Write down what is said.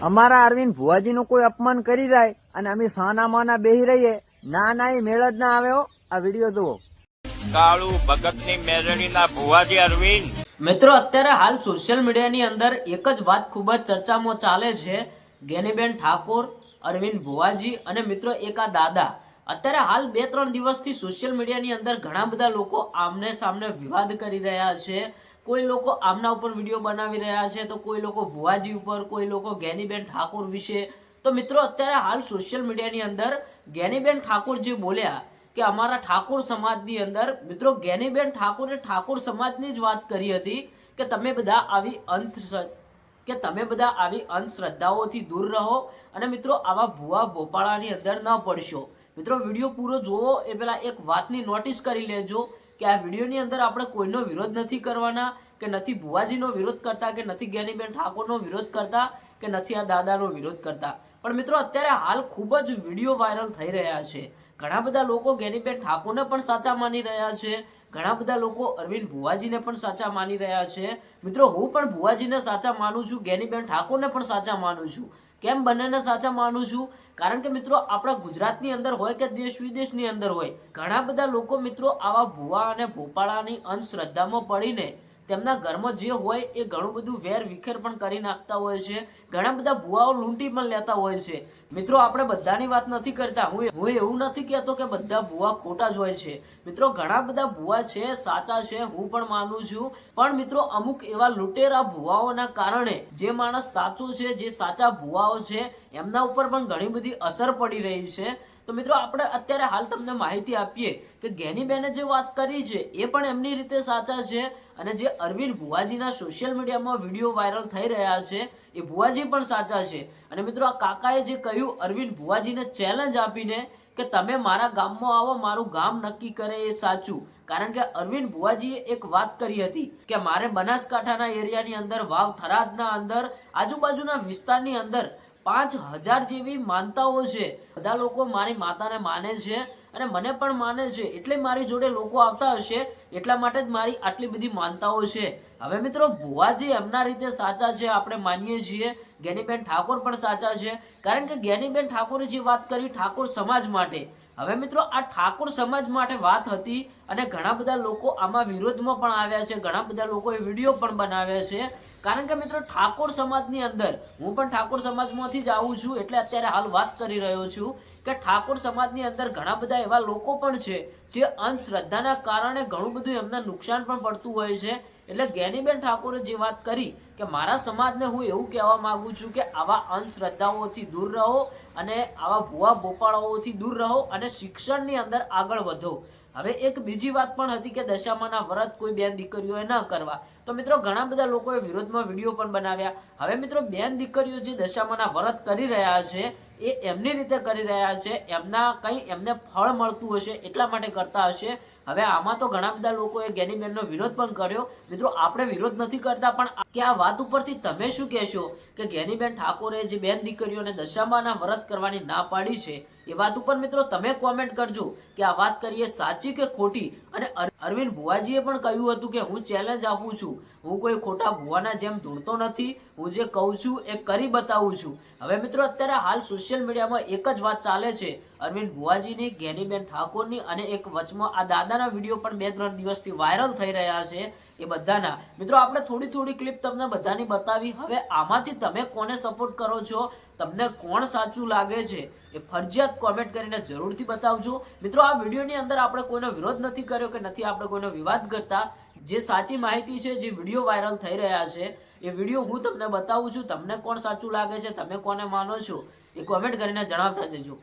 અમારા અરવિંદ ભુવાજીનું કોઈ અપમાન કરી જાય અને અમે સાના માના બેહી રહીએ, ના એ મેળ જ ના આવે હો. આ વિડીયો જુઓ. કાળુ ભગતની મેરડીના ભુવાજી અરવિંદ. મિત્રો, અત્યારે હાલ સોશિયલ મીડિયાની અંદર એક જ વાત ખૂબ જ ચર્ચામાં ચાલે છે. ગેનીબેન ઠાકોર, અરવિંદ ભુવાજી અને મિત્રો એક આ દાદા. અત્યારે હાલ 2-3 દિવસથી સોશિયલ મીડિયાની અંદર ઘણા બધા લોકો આમને સામને વિવાદ કરી રહ્યા છે. કોઈ લોકો આમના ઉપર વિડીયો બનાવી રહ્યા છે, તો કોઈ લોકો ભુવાજી ઉપર, કોઈ લોકો ગેનીબેન ઠાકોર વિશે. તો મિત્રો, અત્યારે હાલ સોશિયલ મીડિયાની અંદર ગેનીબેન ઠાકોર જે બોલ્યા કે અમારા ઠાકોર સમાજની અંદર, મિત્રો ગેનીબેન ઠાકોરે ઠાકોર સમાજની જ વાત કરી હતી કે તમે બધા આવી અંધશ્રદ્ધાઓથી દૂર રહો અને મિત્રો આવા ભુવા ભોપાળાની અંદર ન પડશો. મિત્રો, વિડીયો પૂરો જોવો એ પહેલા એક વાતની નોટિસ કરી લેજો કે આ વિડીયોની અંદર આપણે કોઈનો વિરોધ નથી કરવાના, કે નથી ભુવાજીનો વિરોધ કરતા, કે નથી ગેનીબેન ઠાકોરનો વિરોધ કરતા, કે નથી આ દાદાનો વિરોધ કરતા. પણ મિત્રો, અત્યારે હાલ ખૂબ જ વિડીયો વાયરલ થઈ રહ્યા છે. ઘણા બધા લોકો ગેનીબેન ઠાકોરને પણ સાચા માની રહ્યા છે, ઘણા બધા લોકો અરવિંદ ભુવાજીને પણ સાચા માની રહ્યા છે. મિત્રો, હું પણ ભુવાજીને સાચા માનું છું, ગેનીબેન ઠાકોરને પણ સાચા માનું છું. કેમ બંનેને સાચા માનું છું? કારણ કે મિત્રો, આપણા ગુજરાતની અંદર હોય કે દેશ વિદેશની અંદર હોય, ઘણા બધા લોકો મિત્રો આવા ભુવા અને ભોપાળાની અંધશ્રદ્ધામાં પડીને તેમના ઘરમાં જે હોય એ ઘણું બધું વેર વિખેર પણ કરી નાખતા હોય છે. ઘણા બધા ભુવાઓ લૂંટી પણ લેતા હોય છે. મિત્રો, આપણે બધાની વાત નથી કરતા. હું એવું નથી કહેતો કે બધા ભુવા ખોટા જ હોય છે. મિત્રો, ઘણા બધા ભુવા છે, સાચા છે, હું પણ માનું છું. પણ મિત્રો, અમુક એવા લૂંટેરા ભુવાઓના કારણે જે માણસ સાચો છે, જે સાચા ભુવાઓ છે, એમના ઉપર પણ ઘણી બધી અસર પડી રહી છે. તો મિત્રો, આપણે અત્યારે હાલ તમને માહિતી આપીએ કે ગેનીબેને જે વાત કરી છે એ પણ એમની રીતે સાચા છે, અને જે અરવિંદ ભુવાજીના સોશિયલ મીડિયામાં વિડીયો વાયરલ થઈ રહ્યા છે એ ભુવાજી પણ સાચા છે. અને મિત્રો, આ કાકાએ જે કહ્યું અરવિંદ ભુવાજીને ચેલેન્જ આપીને કે તમે મારા ગામમાં આવો, મારું ગામ નક્કી કરે, એ સાચું. કારણ કે અરવિંદ ભુવાજીએ એક વાત કરી હતી કે મારે બનાસકાંઠાના એરિયાની અંદર, વાવ થરાદના અંદર, આજુબાજુના વિસ્તારની અંદર 5000 જેવી માનતાઓ છે. બધા લોકો મારી માતાને માને છે અને મને પણ માને છે, એટલે મારી જોડે લોકો આવતા હશે, એટલા માટે જ મારી આટલી બધી માનતાઓ છે. હવે મિત્રો, ભુવાજી એમના રીતે સાચા છે, આપણે માનીએ છીએ. ગેનીબેન ઠાકોર પણ સાચા છે, કારણ કે ગેનીબેન ઠાકોરે જે વાત કરી ઠાકોર સમાજ માટે. હવે મિત્રો, આ ઠાકોર સમાજ માટે વાત હતી અને ઘણા બધા લોકો આમાં વિરોધમાં પણ આવ્યા છે, ઘણા બધા લોકોએ વિડીયો પણ બનાવ્યા છે. કારણ કે મિત્રો, ઠાકોર સમાજની અંદર, હું પણ ઠાકોર સમાજમાંથી જ આવું છું, એટલે અત્યારે હાલ વાત કરી રહ્યો છું કે ઠાકોર સમાજની અંદર ઘણા બધા એવા લોકો પણ છે જે અંધશ્રદ્ધાના કારણે ઘણું બધું એમને નુકસાન પણ પડતું હોય છે. એટલે ગેનીબેન ઠાકોરે જે વાત કરી કે મારા સમાજને હું એવું કહેવા માંગુ છું કે આવા અંધશ્રદ્ધાઓથી દૂર રહો અને આવા ભુવા ભોપાળાઓથી દૂર રહો અને શિક્ષણની અંદર આગળ વધો. હવે એક બીજી વાત પણ હતી કે દશામાના વ્રત કોઈ બેન દીકરીઓએ ન કરવા. તો મિત્રો, ઘણા બધા લોકોએ વિરોધમાં વિડીયો પણ બનાવ્યા. હવે મિત્રો, બેન દીકરીઓ જે દશામાના વ્રત કરી રહ્યા છે એ એમની રીતે કરી રહ્યા છે, એમને ફળ મળતું હશે એટલા માટે કરતા હશે. હવે આમાં તો ઘણા બધા લોકોએ ગેનીબેનનો વિરોધ પણ કર્યો. મિત્રો, આપણે વિરોધ નથી કરતા, પણ કે આ વાત ઉપરથી તમે શું કહેશો કે ગેનીબેન ઠાકોરે જે બેન દીકરીઓને દશામાના વ્રત કરવાની ના પાડી છે એ વાત ઉપર મિત્રો તમે કોમેન્ટ કરજો કે આ વાત કરીએ સાચી કે ખોટી. અને અરવિંદ ભુવાજીએ પણ કહ્યું હતું કે હું ચેલેન્જ આપું છું, હું કોઈ ખોટા ભુવાના જેમ દોડતો નથી, હું જે કહું છું એ કરી બતાવું છું. હવે મિત્રો, અત્યારે હાલ સોશિયલ મીડિયામાં એક જ વાત ચાલે છે, અરવિંદ ભુવાજીની, ગેનીબેન ઠાકોરની, અને એક વચમાં આ દાદાના વિડીયો પણ 2-3 દિવસથી વાયરલ થઈ રહ્યા છે. એ બધાના મિત્રો આપણે થોડી ક્લિપ તમને બધાની બતાવી. હવે આમાંથી તમે કોને સપોર્ટ કરો છો, તમને કોણ સાચું લાગે છે એ ફરજિયાત કોમેન્ટ કરીને જરૂરથી બતાવજો. મિત્રો, આ વિડીયોની અંદર આપણે કોઈનો વિરોધ નથી કર્યો કે નથી આપણે કોઈનો વિવાદ કરતા. જે સાચી માહિતી છે, જે વિડીયો વાયરલ થઈ રહ્યા છે એ વિડીયો હું તમને બતાવું છું. તમને કોણ સાચું લાગે છે, તમે કોને માનો છો એ કોમેન્ટ કરીને જણાવતા જજો.